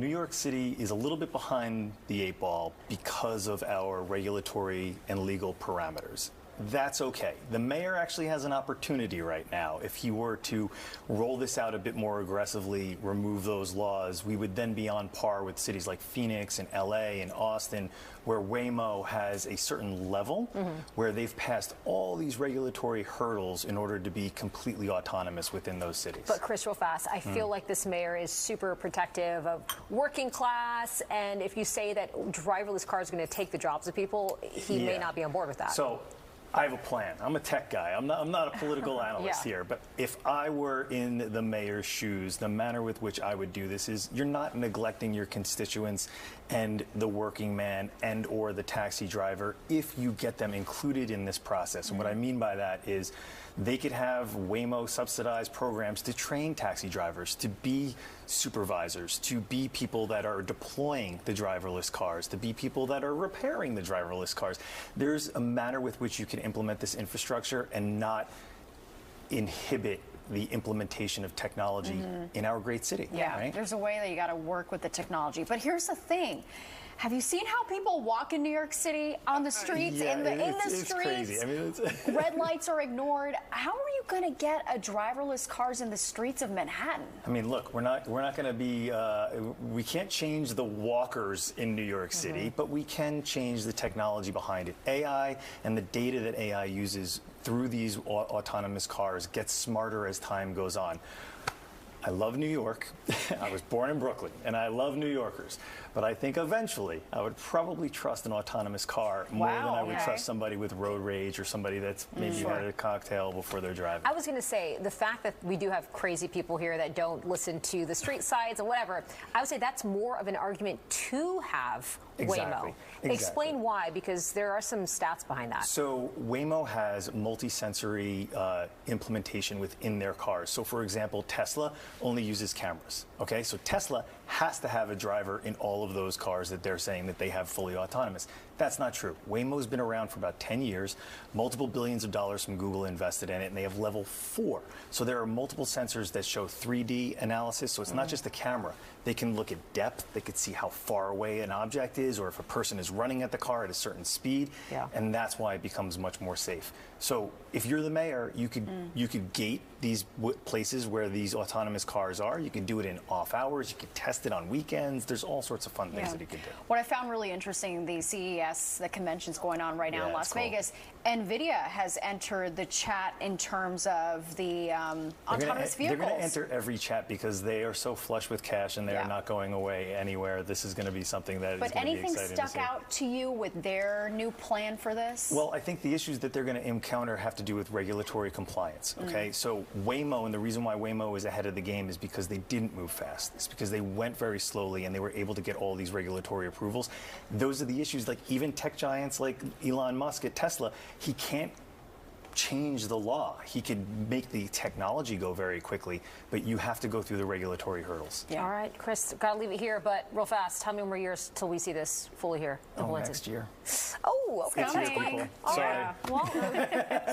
New York City is a little bit behind the 8 ball because of our regulatory and legal parameters. That's okay. The mayor actually has an opportunity right now. If he were to roll this out a bit more aggressively, remove those laws, we would then be on par with cities like Phoenix and LA and Austin, where Waymo has a certain level where they've passed all these regulatory hurdles in order to be completely autonomous within those cities. But Chris, real fast, I feel like this mayor is super protective of working class, and if you say that driverless cars are going to take the jobs of people, he may not be on board with that. So I have a plan. I'm a tech guy. I'm not a political analyst here. But if I were in the mayor's shoes, the manner with which I would do this is you're not neglecting your constituents and the working man and or the taxi driver if you get them included in this process. And what I mean by that is they could have Waymo subsidized programs to train taxi drivers, to be supervisors, to be people that are deploying the driverless cars, to be people that are repairing the driverless cars. There's a manner with which you can implement this infrastructure and not inhibit the implementation of technology in our great city. Yeah, right? There's a way that you got to work with the technology. But here's the thing. Have you seen how people walk in New York City on the streets? It's crazy. I mean, red lights are ignored. How are you going to get a driverless cars in the streets of Manhattan? I mean, look, we're not going to be. We can't change the walkers in New York City, but we can change the technology behind it. AI and the data that AI uses through these autonomous cars gets smarter as time goes on. I love New York. I was born in Brooklyn, and I love New Yorkers. But I think eventually I would probably trust an autonomous car more than I would trust somebody with road rage or somebody that's maybe had a cocktail before they're driving. I was going to say, the fact that we do have crazy people here that don't listen to the street sides or whatever, I would say that's more of an argument to have Waymo. Explain why, because there are some stats behind that. So Waymo has multi-sensory implementation within their cars. So for example, Tesla only uses cameras. Okay, so Tesla has to have a driver in all of those cars that they're saying that they have fully autonomous. That's not true. Waymo's been around for about 10 years. Multiple billions of dollars from Google invested in it, and they have level 4. So there are multiple sensors that show 3D analysis. So it's not just the camera. They can look at depth. They could see how far away an object is, or if a person is running at the car at a certain speed. And that's why it becomes much more safe. So if you're the mayor, you could gate these places where these autonomous cars are. You can do it in off hours. You could test it on weekends. There's all sorts of fun things that you could do. What I found really interesting, the CES, the convention's going on right now in Las Vegas. NVIDIA has entered the chat in terms of the autonomous vehicles. They're going to enter every chat because they are so flush with cash and they are not going away anywhere. This is going to be something that is going to be exciting to see. But anything stuck out to you with their new plan for this? Well, I think the issues that they're going to encounter have to do with regulatory compliance. Okay, so Waymo, and the reason why Waymo is ahead of the game is because they didn't move fast. It's because they went very slowly and they were able to get all these regulatory approvals. Those are the issues. Like even tech giants like Elon Musk at Tesla, he can't change the law. He could make the technology go very quickly, but you have to go through the regulatory hurdles. All right, Chris, gotta leave it here, but real fast, how many more years till we see this fully here? Next year. Oh, okay. That's quick. Sorry. Well,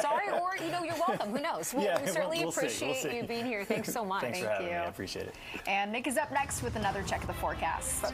sorry, or you're welcome. Who knows? We certainly appreciate you being here. Thanks so much. Thanks for having me. I appreciate it. And Nick is up next with another check of the forecast.